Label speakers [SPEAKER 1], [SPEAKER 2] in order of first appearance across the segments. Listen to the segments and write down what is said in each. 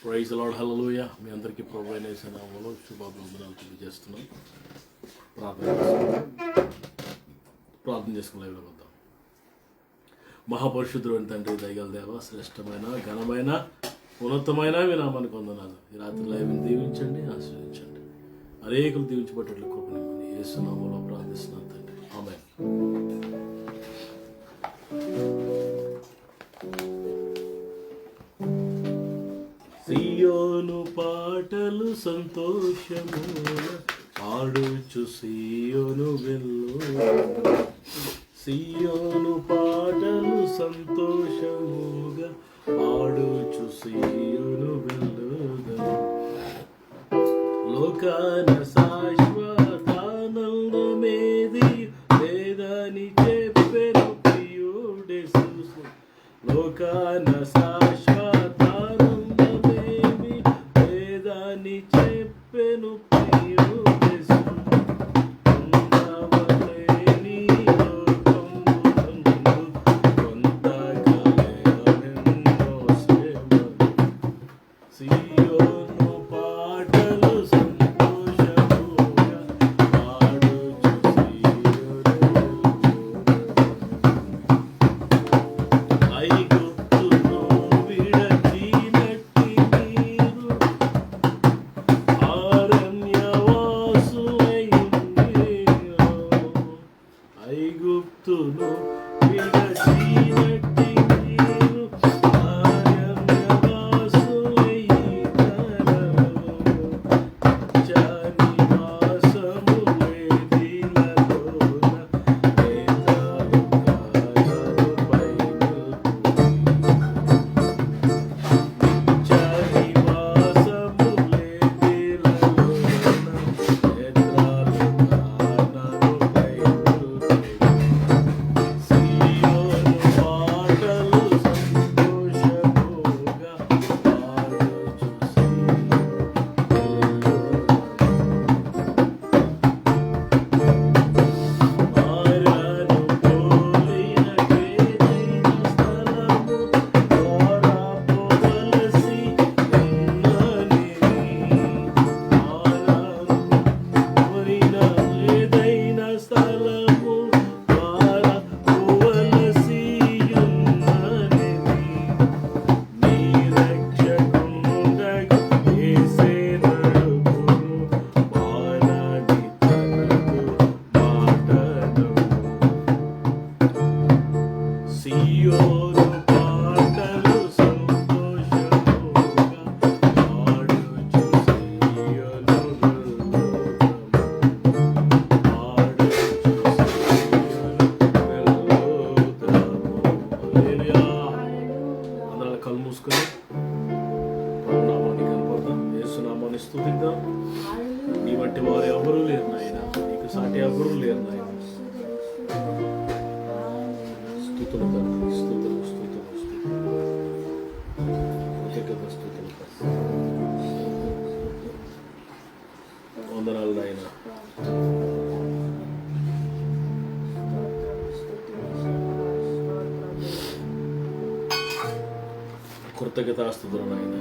[SPEAKER 1] Praise the Lord, హల్లెలూయా. మీ అందరికీ ప్రభువైన యేసు నామములో శుభాభివందనాలు తెలియజేస్తున్నాం. ప్రార్థన చేసుకుని లైవ్లో వద్దాం. మహాపరిశుద్ధుడు తండ్రి, దయగల దేవ, శ్రేష్టమైన ఘనమైన ఉన్నతమైన వినామానికి వందనాలు. ఈ రాత్రి లైవ్ని దీవించండి, ఆశీర్వదించండి. అనేకులు దీవించబట్టేట్లు కృపనిమ్మని యేసు నామములో ప్రార్థిస్తున్నాను తండ్రి, ఆమేన్. సియోను పాటలు సంతోషముగా పాడుచు సియోను వెళ్ళు, సియోను పాటలు సంతోషముగా పాడుచు సియోను వెళ్ళు. లోకాన శాశ్వతానందమేది లేదని చెప్పెను ప్రియుడేసు. లోకాన శాశ్వతానందమేది లేదని చెప్పెను ప్రియుడేసు. ఉండవలేని లోకమునందు కొంతకాలమెన్నో శ్రమలు. సియోను పాటలు సంతోషముగా పాడుచు సియోను ఐగుప్తును విడచినట్టి మీరు అరణ్యవాసులైయుండిరో. ఐగుప్తును విడచినట్టి మీరు అరణ్యవాసులైయుండిరో. నివాసము వేదిలలోన నేత్రాలు కాయలపై నివాసము వేదిలలోన నేత్రాలు కానరుపై సియోను పాటలు సంతోషముగా పాడుచు మారను పోలిన కేదైన స్థలము ద్వారా పోవలసి ఉన్ననిది. మారను పోలిన ఏదైన స్థలము ద్వారా పోవలసి ఉన్ననిది. నీ రక్షకుండగా యేసే నడుపును, మానని తనకు మాటను. సియోను పాటలు సంతోషముగా పాడుచు సియోను వెళ్ళు, పాడుచు సియోను వెళ్లుదాము. హల్లెలూయా. అందరూ కళ్ళు మూసుకొని ప్రభునామాన్ని కనపడదాం, యేసునామాన్ని స్తుతిద్దాం. నీ వంటి వారు ఎవరూ లేరు నాయన, నీకు సాటి ఎవరూ లేరు నాయన. స్తుతులు తండ్రి, స్తుతులు స్తుతులు స్తుతులు, కృతజ్ఞత స్తుతులు తండ్రి. వందనాలు నాయన. కృతజ్ఞతాస్తుతులు నాయన.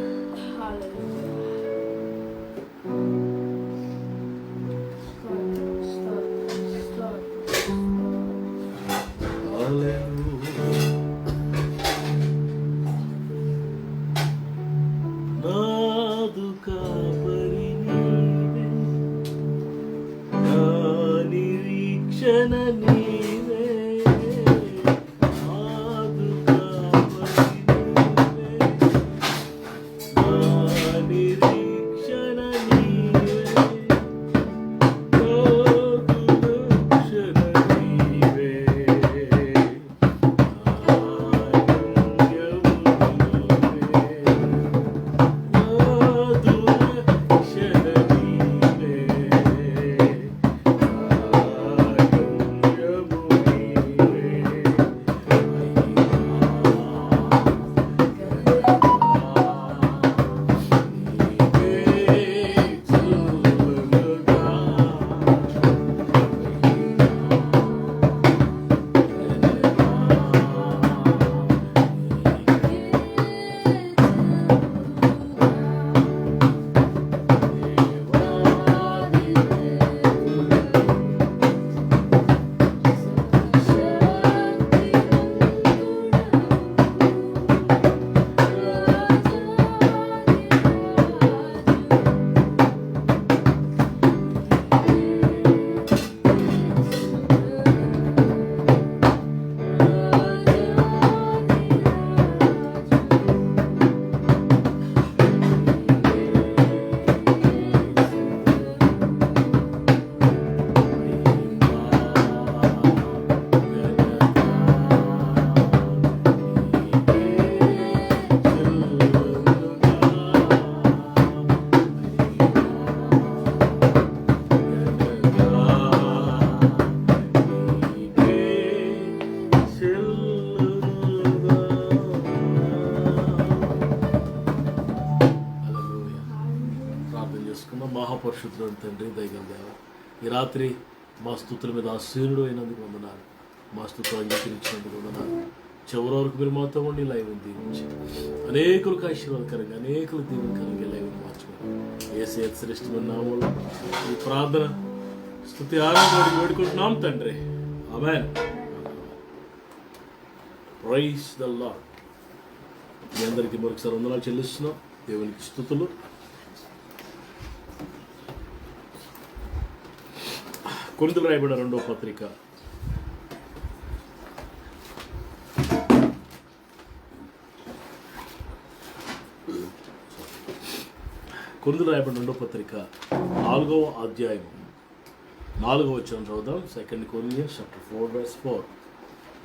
[SPEAKER 1] నాదు కాపరి నీవే, నా నిరీక్షణ నీవే. నాదు కాపరి నీవే, నా నిరీక్షణ నీవే. నాదు రక్షణ నీవే. నాదు రక్షణ నీవే. చేసుకున్నాం. మహాపరిశుద్ధుడు తండ్రి, దయగల దేవ, ఈ రాత్రి మా స్తుతుల మీద ఆశీనుడు అయినందుకు వందనాలు. మా స్తుతులు అంగీకరించినందుకు వందనాలు. చివరి వరకు మీరు మాతో ఉండి లైవ్ని దీవించి అనేకులకు ఆశీర్వాదకరంగా, అనేకులకు దీవెనకరంగా లైవ్ని మార్చుకున్నాం. యేసయ్య శ్రేష్టమైన నామములో ఈ ప్రార్థన స్తుతి ఆరాధన వేడుకుంటున్నాం తండ్రి. ఆమేన్. Praise the Lord. మీ అందరికీ మరొకసారి వందనాలు చెల్లిస్తున్నాం. దేవునికి స్తుతులు. కొరింథీయులకు రాయబడిన 2వ పత్రిక 4వ అధ్యాయం 4వ వచనం చదువుదాం. 2 Corinthians 4:4.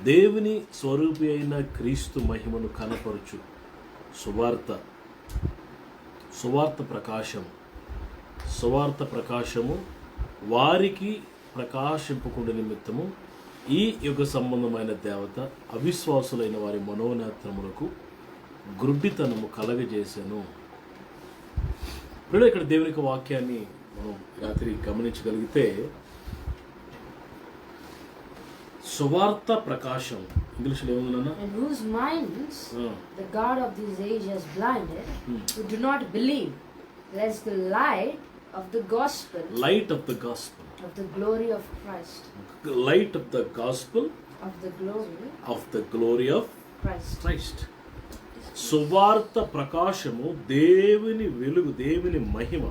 [SPEAKER 1] దేవుని స్వరూపి అయిన క్రీస్తు మహిమను కనపరుచు సువార్త ప్రకాశము వారికి ప్రకాశింపకుండా నిమిత్తము ఈ యుగ సంబంధమైన దేవత అవిశ్వాసులైన వారి మనోనేత్రములకు గ్రుడ్డితనము కలగజేశాను. ఇప్పుడు ఇక్కడ దేవుని యొక్క వాక్యాన్ని మనం రాత్రి గమనించగలిగితే, సువార్త ప్రకాశం ఇంగ్లీష్లో ఏముందన్నా,
[SPEAKER 2] and whose minds the God of this age has blinded, who do not believe, lest the light of the gospel of the glory of Christ
[SPEAKER 1] Christ. సువార్త ప్రకాశము, దేవుని వెలుగు, దేవుని మహిమ,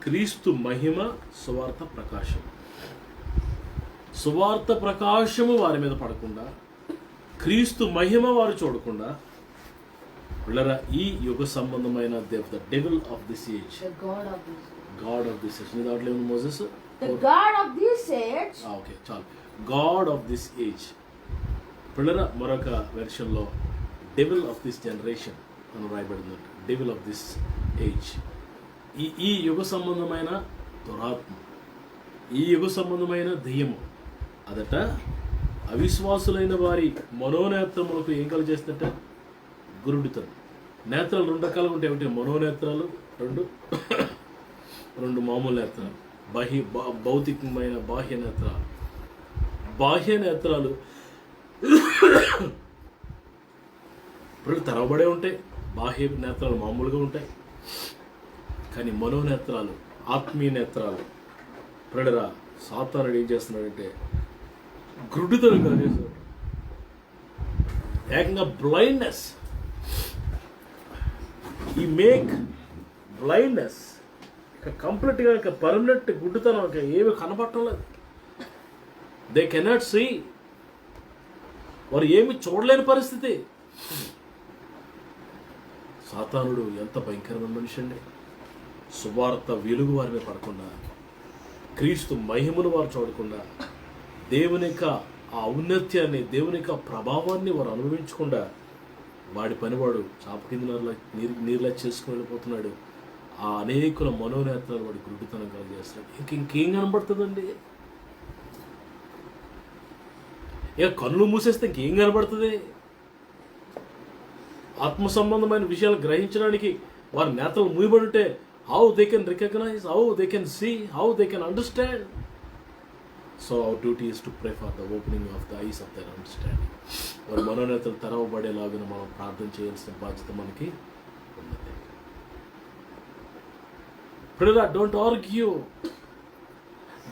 [SPEAKER 1] క్రీస్తు మహిమ, సువార్త ప్రకాశము వారి మీద పడకుండా, క్రీస్తు మహిమ వారు చూడకుండా, పిల్లరా, ఈ యుగ సంబంధమైన దేవత, devil of this age, God of this age. నీ దాంట్లో ఏముంది మోసెస్? ఓకే, చాలు. God of this age. పిల్లరా, మరొక వెర్షన్లో డెవిల్ ఆఫ్ దిస్ జనరేషన్ అని రాయబడింది. Devil of this age. ఈ యుగ సంబంధమైన దురాత్మ, ఈ యుగ సంబంధమైన దెయ్యము అదట అవిశ్వాసులైన వారి మనోనేత్రములకు ఏం కలిగజేస్తుందట? గురుడితనం. నేత్రాలు 2 రకాలుగా ఉంటాయి. ఒకటి మనోనేత్రాలు, రెండు మామూలు నేత్రాలు. భౌతికమైన బాహ్య నేత్రాలు ఇప్పుడు తెరవబడే ఉంటాయి. బాహ్య నేత్రాలు మామూలుగా ఉంటాయి. కానీ మనోనేత్రాలు, ఆత్మీయ నేత్రాలు, ప్రేడరా, సాతానుడు ఏం చేస్తున్నాడంటే గురుడితనం కలిగేస్తాడు. ఏకంగా బ్లైండ్నెస్, ఈ మేక్ బ్లైండ్నెస్, కంప్లీట్గా పర్మనెంట్ గుడ్డితనం, ఏమి కనపడటం లేదు. దే కెనాట్ సీ, వారు ఏమి చూడలేని పరిస్థితి. సాతానుడు ఎంత భయంకరమైన మనిషి అండి. సువార్త వెలుగు వారి మీద పడకుండా, క్రీస్తు మహిమను వారు చూడకుండా, దేవుని యొక్క ఆ ఔన్నత్యాన్ని, దేవుని యొక్క ప్రభావాన్ని వారు అనుభవించకుండా, వాడి పనివాడు చాప కింద నీరులా చేసుకుని వెళ్ళిపోతున్నాడు. ఆ అనేకుల మనోనేత్రాలు వాడి గురుడితనం కలిగేస్తున్నాడు. ఇంకేం కనబడుతుందండి? ఇక కన్నులు మూసేస్తే ఇంకేం కనబడుతుంది? ఆత్మ సంబంధమైన విషయాలు గ్రహించడానికి వారి నేత్రాలు మూయబడి ఉంటే, how they can recognize, how they can see, how they can understand. So our duty is to pray for the opening of the eyes of their understanding. వారి మనోనేతలు తెరవబడేలాగా మనం ప్రార్థన చేయాల్సిన బాధ్యత మనకి ఉన్నది. Brother, don't argue,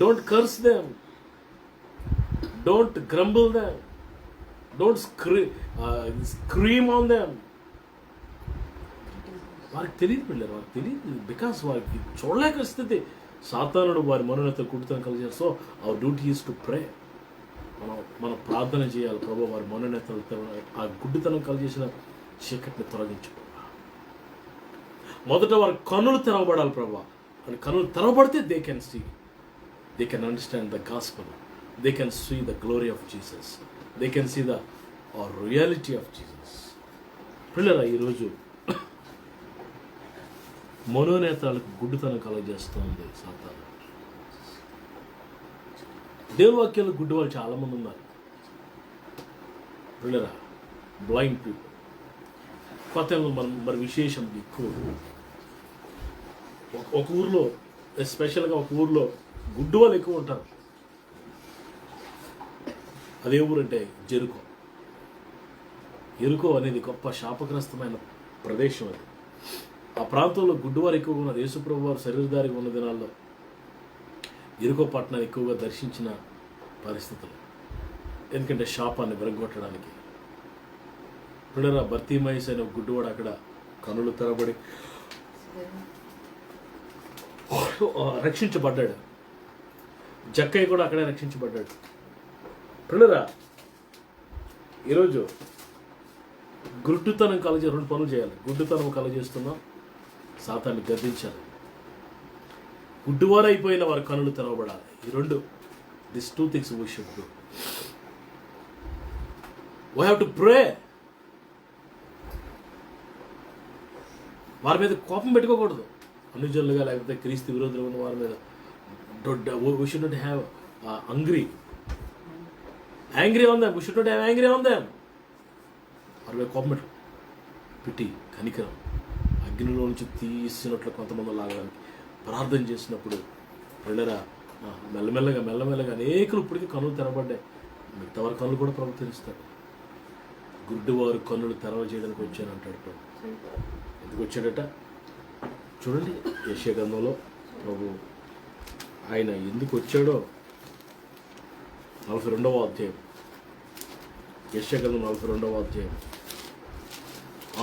[SPEAKER 1] don't curse them, don't grumble them, don't scream on them. వారికి తెలియదు పిల్లలు, వారికి తెలియదు. బికాస్ వారికి చూడలేక స్థితి. సాతానుడు వారి మనోనేతలు కుడితనం కలిగారు. So our duty is to pray. మనం ప్రార్థన చేయాలి. ప్రభు, వారి మనోనేతలు ఆ గుడ్డితనం కలిగేసిన చీకటిని తొలగించు. మొదట వారి కన్నులు తెరవబడాలి ప్రభు. అని కన్నులు తెరవబడితే they can see, they can understand the gospel, they can see the glory of Jesus, they can see the reality of Jesus. పిల్లరా, ఈరోజు మనోనేతాలకు గుడ్డితనం కలగజేస్తుంది సాతాను. దేవుని వాక్యాలు గుడ్డి వాళ్ళు చాలామంది ఉన్నారు పిల్లరా, బ్లైండ్ పీపుల్. కొత్త మరి విశేషం ఎక్కువ. ఒక ఊర్లో ఎస్పెషల్గా ఒక ఊర్లో గుడ్డు వాళ్ళు ఎక్కువ ఉంటారు. అదే ఊరంటే జెరికో. ఎరుకో అనేది గొప్ప శాపగ్రస్తమైన ప్రదేశం అది. ఆ ప్రాంతంలో గుడ్డువారు ఎక్కువగా ఉన్నారు. యేసుప్రభు వారు శరీరధారిగా ఉన్న దినాల్లో ఎరుకో పట్టణాన్ని ఎక్కువగా దర్శించిన పరిస్థితులు. ఎందుకంటే శాపాన్ని విరగొట్టడానికి. పిల్లరా, బర్తీమయస్ అయిన గుడ్డువాడు అక్కడ కనులు తెరబడి రక్షించబడ్డాడు. జక్కయ్య కూడా అక్కడే రక్షించబడ్డాడు. పిల్లరా, ఈరోజు గుడ్డుతనం కలగజే 2 పనులు చేయాలి. గుడ్డుతనం కలగజేస్తున్నాం, సాతాన్ని గద్దించాలి. గుడ్డువారు అయిపోయిన వారి కనులు తెరవబడాలి. ఈ 2, this 2 things we should do. We have to pray. వారి మీద కోపం పెట్టుకోకూడదు. అనుజనులుగా లేకపోతే క్రీస్తు విరోధులు ఉన్న వారి మీద we should not have angry on them. We should not have angry on them. వారి మీద కోపం పెట్టు, పిటి, కనికరం, అగ్నిలో నుంచి తీసినట్లు కొంతమంది లాగడానికి ప్రార్థన చేసినప్పుడు వెళ్ళరా మెల్లమెల్లగా అనేకులు ఇప్పటికీ కన్నులు తెరవబడ్డాయి. మిగతా వారి కన్నులు కూడా ప్రభు తెరుస్తాడు. గుడ్డివారు కన్నులు తెరవజేయడానికి వచ్చాను అంటాడు ప్రభు. ఎందుకు వచ్చాడట చూడండి, యెషయా గ్రంథంలో ప్రభు ఆయన ఎందుకు వచ్చాడో 42వ అధ్యాయం. యెషయా గ్రంథం 42వ అధ్యాయం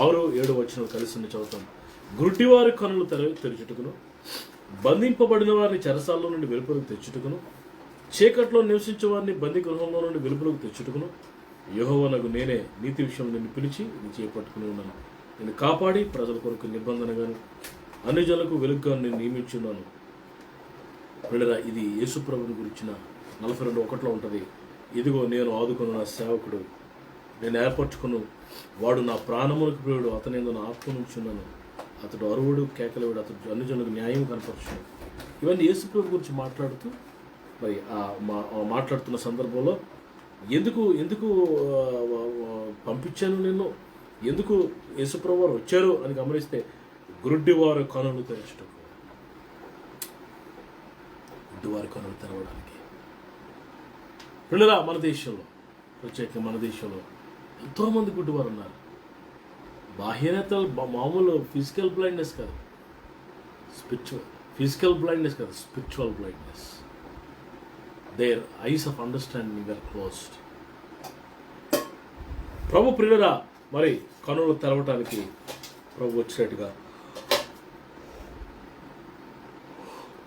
[SPEAKER 1] 6, 7 వచనాలు కలిసి చదువుతాం. గుడ్డివారి కన్నులు తెరుచుటకును, బంధింపబడిన వారిని చెరసాల్లో నుండి వెలుపలకు తెచ్చుటకును, చీకట్లో నివసించే వారిని బందీ గృహంలో నుండి వెలుపలకు తెచ్చుటకును యెహోవానగు నేనే నీతి విషయంలో నిన్ను పిలిచి నీ చేపట్టుకుని ఉన్నాను. నేను కాపాడి ప్రజల కొరకు నిబంధనగాను అన్ని జనులకు వెలుగుగా నేను నియమించున్నాను. వెళ్ళరా, ఇది యేసుప్రభుని గురించిన 42:1 ఉంటుంది. ఇదిగో నేను ఆదుకున్న నా సేవకుడు, నేను ఏర్పరచుకును, వాడు నా ప్రాణములకు ప్రియుడు, అతని యందు నా ఆత్మ నుంచున్నాను. అతడు అరువుడు, కేకలేవుడు, అతడు అన్ని జనులకు న్యాయం కనపరచును. ఇవన్నీ యేసుప్రభు గురించి మాట్లాడుతూ మరి మాట్లాడుతున్న సందర్భంలో ఎందుకు పంపించాను నిన్ను, ఎందుకు యేసుప్రభు వారు వచ్చారు అని గమనిస్తే గుడ్డివారు కనులు తెరచటం, గుడ్డివారి కనులు తెరవడానికి. పిల్లరా, మన దేశంలో, ప్రత్యేకంగా మన దేశంలో ఎంతోమంది గుడ్డివారు ఉన్నారు. బాహ్యనేతలు మామూలు ఫిజికల్ బ్లైండ్నెస్ కాదు, ఫిజికల్ బ్లైండ్నెస్ కాదు, spiritual blindness. Their eyes of understanding are closed. ప్రభు ప్రియులరా, మరి కనులు తెరవటానికి ప్రభు వచ్చినట్టుగా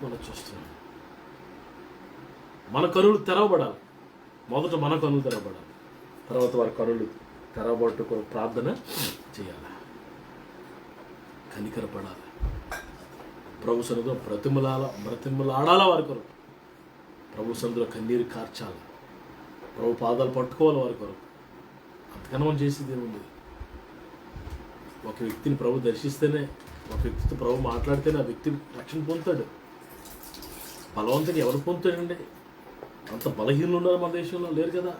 [SPEAKER 1] మనం చూస్తున్నాం. మన కనులు తెరవబడాలి. మొదట మన కనులు తెరవబడాలి, తర్వాత వారి కనులు తెరవబట్టుకు ప్రార్థన చేయాలి, కనికరపడాలి. ప్రభు సన్నిధిలో బ్రతిమలాడాల వారి కొరకు, ప్రభు సన్నిధిలో కన్నీరు కార్చాలి, ప్రభు పాదాలు పట్టుకోవాలి వారి కొరకు. అంతకన్నా మనం చేసేది ఏముంది? ఒక వ్యక్తిని ప్రభు దర్శిస్తేనే, ఒక వ్యక్తితో ప్రభు మాట్లాడితేనే ఆ వ్యక్తి రక్షణ పొందుతాడు. బలవంతంగా ఎవరు పొందుతాడండి? అంత బలహీనలు ఉన్నారు మన దేశంలో, లేరు కదా.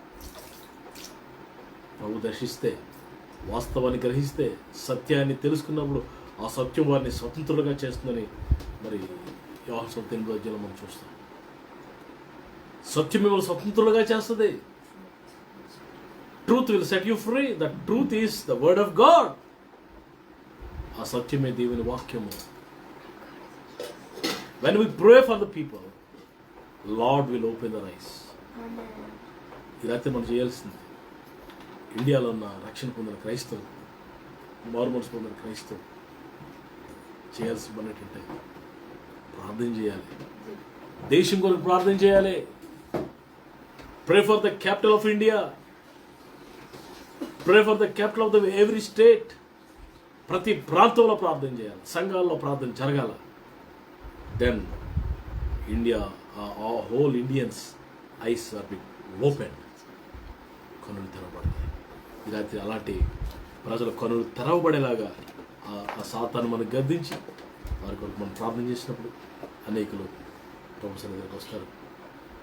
[SPEAKER 1] ప్రభు దర్శిస్తే, వాస్తవాన్ని గ్రహిస్తే, సత్యాన్ని తెలుసుకున్నప్పుడు ఆ సత్యం వారిని స్వతంత్రులుగా చేస్తుందని మరి యోహాను 8వ అధ్యాయంలో మనం చూస్తాం. సత్యం మిమ్మల్ని స్వతంత్రులుగా చేస్తుంది. Truth will set you free. The truth is the word of God. ఆ సత్యమే దేవుని వాక్యము. When we pray for the people, Lord will open the eyes. ఇదైతే మనం చేయాల్సింది. ఇండియాలో ఉన్న రక్షణ పొందిన క్రైస్తవులు, మారుమనసు పొందిన క్రైస్తవులు చేయాల్సిన పని ఏంటంటే ప్రార్థన చేయాలి. దేశం కొరకు ప్రార్థన చేయాలి. Pray for the capital of India. Pray for the capital of the every state. ప్రతి ప్రాంతంలో ప్రార్థన చేయాలి, సంఘాల్లో ప్రార్థన జరగాల. Then India, whole Indians eyes are big open. కనులు తెరవబడతాయి. ఈ రాత్రి అలాంటి ప్రజల కనులు తెరవబడేలాగా ఆ సాతాను మనం గద్దించి వారి కొరకు మనం ప్రార్థన చేసినప్పుడు అనేకులు ప్రభు సన్నిధికి వస్తారు.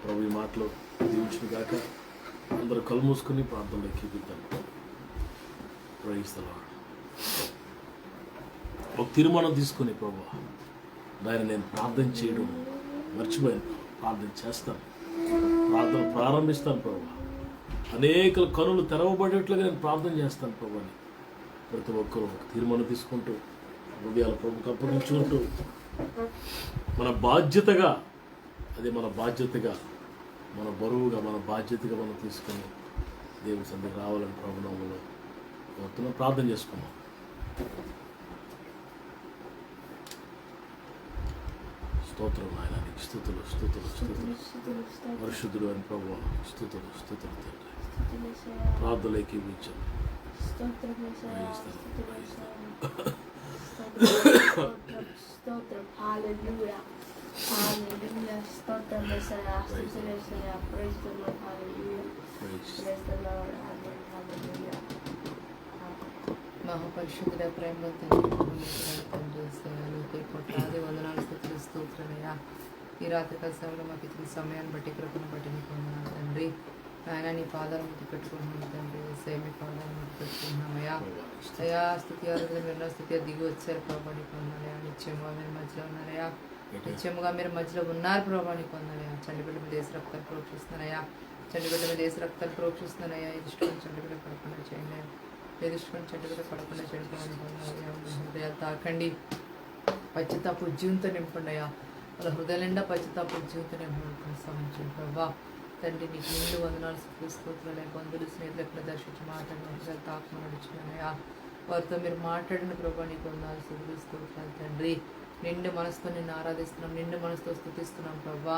[SPEAKER 1] ప్రభు ఈ మాటలు దీవించిన గాక. అందరూ కళ్ళు మూసుకుని ప్రార్థనలో ఎక్కిపిద్దాం. Praise the lord. ఒక తీర్మానం తీసుకుని, ప్రభు నాయన నేను ప్రార్థన చేయడం మర్చిపోయాను. ప్రార్థన చేస్తాను, ప్రార్థన ప్రారంభిస్తాను ప్రభు. అనేక కనులు తెరవబడేట్లుగా నేను ప్రార్థన చేస్తాను ప్రభు అని ప్రతి ఒక్కరూ ఒక తీర్మానం తీసుకుంటూ హృదయాల ప్రభుకి అప్పగించుకుంటూ మన బాధ్యతగా, అది మన బాధ్యతగా, మన బరువుగా, మన బాధ్యతగా మనం తీసుకొని దేవుని సన్నిధికి రావాలని ప్రభునామములో మొత్తం ప్రార్థన చేసుకున్నాం. స్తోత్రం నాయన, నీకు స్తుతులు స్తుతులు స్తుతులు. పరిశుద్ధుడు అని ప్రభువా, స్తుతులు స్తుతులు తండ్రి. ప్రార్థనలోకి ఇచ్చాం.
[SPEAKER 3] స్తోత్రం. హల్లెలూయా. హల్లెలూయా. స్తోత్రం యేసయ్యా. స్తుతులు యేసయ్యా. Praise the Lord. హల్లెలూయా. Praise the Lord. హల్లెలూయా.
[SPEAKER 4] మహాపరిశుద్ధుడ, ప్రేమ తండ్రి తండ్రి కొట్టాది వందనాలు, స్థుతులు, స్తోత్రమయ్యా. ఈ రాత్రి సమయంలో మాకు ఇచ్చిన సమయాన్ని బట్టి, కృపను బట్టి నీకు వందనాలు తండ్రి. ఆయన నీ పాదాలను ముద్దు పెట్టుకుంటున్నాను తండ్రి. మీ పాదాలను ముద్దు పెట్టుకుంటున్నామయ్యా. అయ్యా స్థుతి ఆరాధన మీరు స్థుతి దిగి వచ్చారు ప్రభా, నీకు వందనాలయ్యా. నిత్యముగా మీరు మధ్యలో ఉన్నారయ్యా. నిత్యముగా మీరు మధ్యలో ఉన్నారు ప్రభా, నీకు వందనాలయ్యా. చండిబిడ్డ మీద దేశ రక్తాలు ప్రోక్షిస్తున్నానయ్యా. చండిబిడ్డ మీద దేశ రక్తాలు ప్రోక్షిస్తున్నానయ్యా. ఇష్టం చండిబిడ్డ పడకుండా చేయండి. ఎదుర్కొని చెట్టుగా పడకుండా చెడుకోమని హృదయాలు తాకండి. పశ్చాత్తాప ఉద్యోగంతో నింపండి అయ్యా. వాళ్ళ హృదయాల నిండా పశ్చాత్తాప ఉద్యోగంతో నింపండి. సంబంధించండి ప్రభా తండ్రి. నీకు నిండు వందనాలు, స్తోత్రాలు. బంధువులు, స్నేహితులు ఎక్కడ దర్శించి మాట్లాడిన హృదయాలు తాకమని నడుచుకున్నాయా. వారితో మీరు మాట్లాడిన ప్రభా నీకు వందనాలు, స్తోత్రాలు తండ్రి. నిండు మనసుతో నిన్ను ఆరాధిస్తున్నాం, నిండు మనసుతో స్తుతిస్తున్నాం ప్రభా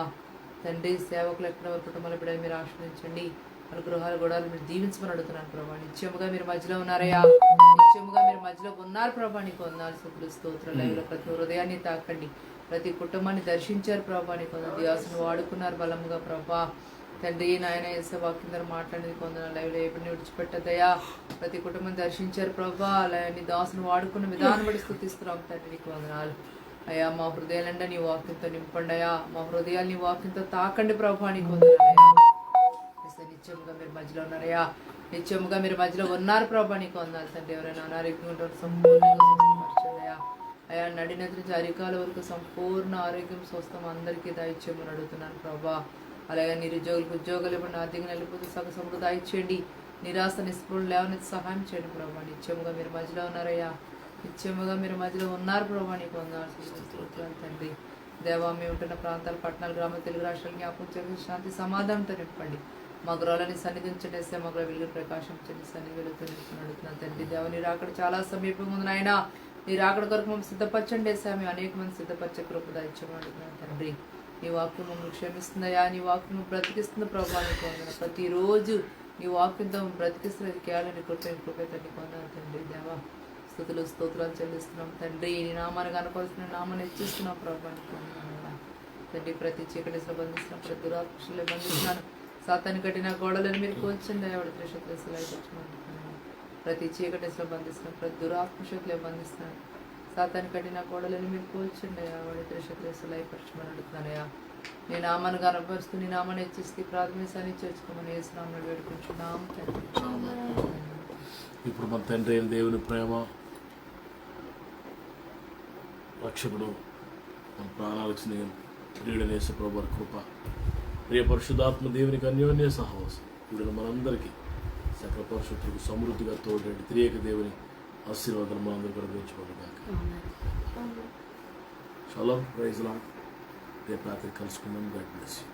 [SPEAKER 4] తండ్రి. సేవకులు ఎక్కడ వారి కుటుంబాల బిడ్డలు మీరు ఆశ్రయించండి. వాళ్ళ గృహాలు గొడవలు మీరు దీవించమని అడుగుతున్నాను ప్రభా. నిత్యముగా మీరు మధ్యలో ఉన్నారయ్యా. నిత్యముగా మీరు మధ్యలో ఉన్నారు ప్రభా, నీకు వందనాలు, స్తోత్రాలు. ప్రతి హృదయాన్ని తాకండి. ప్రతి కుటుంబాన్ని దర్శించారు ప్రభా, నీకు వందనాలు. దియాసును వాడుకున్నారు బలముగా ప్రభా తండ్రి. నాయన యేసు వాక్యం ద్వారా మాట్లాడేది వందనాలు. లైవ్లో ఎప్పుడు విడిచిపెట్టదయ్యా. ప్రతి కుటుంబం దర్శించారు ప్రభా. నీ దాసును వాడుకున్న విధానం బట్టి స్తుతిస్తున్నాం తండ్రి, నీకు వందనాలు అయ్యా. మా హృదయాలంటే నీ వాక్యంతో నింపండి అయ్యా. మా హృదయాలు నీ వాక్యంతో తాకండి ప్రభా, నీకు వందనాలయ్యా. నిత్యముగా మీరు మధ్యలో ఉన్నారయ్యా. నిత్యముగా మీరు మధ్యలో ఉన్నారు ప్రభా, నీకు వందనాలు తండ్రి. ఎవరైనా అనారోగ్యం ఉంటారు సంపూర్ణంగా స్వస్థపరచండి అయ్యా. నడినది నుంచి అరికాల వరకు సంపూర్ణ ఆరోగ్యం, స్వస్థం అందరికీ దయచేయమని అడుగుతున్నాను ప్రభా. అలాగే నిరుద్యోగులకు ఉద్యోగాలు ఇవ్వండి. ఆర్థికంగా వెళ్ళిపోతే సగసముకు దయచేయండి. నిరాశ నిస్పృహలు లేవనెత్తి సహాయం చేయండి ప్రభా. నిత్యముగా మీరు మధ్యలో ఉన్నారయ్యా. నిత్యముగా మీరు మధ్యలో ఉన్నారు ప్రభా, నీకు వందనాలు తండ్రి. దేవా మేము ఉంటున్న ప్రాంతాలు, పట్టణాలు, గ్రామాలు, తెలుగు రాష్ట్రాలు జ్ఞాపకం చేసి శాంతి సమాధానంతో నింపండి. మా గృహాలని సన్నిధించడేస్తే మా గృహ వెలుగు ప్రకాశించండి. సన్ని వెలుగుతూ అడుగుతున్నాను తండ్రి. దేవ నీరు అక్కడ చాలా సమీపంగా ఉంది నాయన. మీరు అక్కడ కొరకు మమ్మల్ని సిద్ధపరచండి వేసా. మేము అనేక మంది సిద్ధపరిచే కృప దయచేయమని అడుగుతున్నాను తండ్రి. నీ వాక్యం మమ్మల్ని క్షమిస్తుందయా. నీ వాక్యం బ్రతికిస్తుంది ప్రభా, నీకు వందనాలు. ప్రతిరోజు నీ వాక్యంతో బ్రతికిస్తున్నది కేవలం నీ కృప తండ్రి వందనాలు తండ్రి. దేవా స్తుతులు, స్తోత్రాలు చెల్లిస్తున్నాం తండ్రి. నీ నామాన్ని కనపరుస్తున్న నామాన్ని హెచ్చిస్తున్నాం ప్రభా, నీకు వందనాలు తండ్రి. ప్రతి చీకటిలో బంధిస్తున్నాం, ప్రతి దురాత్మలో బంధిస్తున్నాను. సాతాను కట్టిన గోడలను మీరు కూల్చండి. ఆవిడ త్రిశక్తులు ప్రతి చీకటిలో బంధిస్తున్నాం, ప్రతి దురాత్మశక్తులే బంధిస్తున్నాను. సాతాను కట్టిన గోడలను మీరు కూల్చండి. ఆవిడ త్రిశక్తులు అయిపరచమని అడుగుతున్నానయ్యా. నీ నామాన్ని కనపరుస్తూ నీ నామాన్ని హెచ్చిస్తే ప్రాథమికాన్ని చేర్చుకోమని యేసునామములో వేడుకుంటున్నాం తండ్రి.
[SPEAKER 1] ఇప్పుడు మన తండ్రి అయిన దేవుని ప్రేమ, రక్షకుడు, మన ప్రాణాలకు స్నేహం, ప్రియుడైన యేసు ప్రభువు కృప, ప్రియ పరిశుద్ధాత్మ దేవునికి అన్యోన్య సహవాసం ఇప్పుడు మనందరికీ సకల పరిశుద్ధులకు సమృద్ధిగా తోడండి. త్రియేక దేవుని ఆశీర్వాదాలు మనందరూ కూడా పెంచుకోవడానికి. Shalom, praise Lord. రేపు రాత్రి కలుసుకుందాం. God bless you.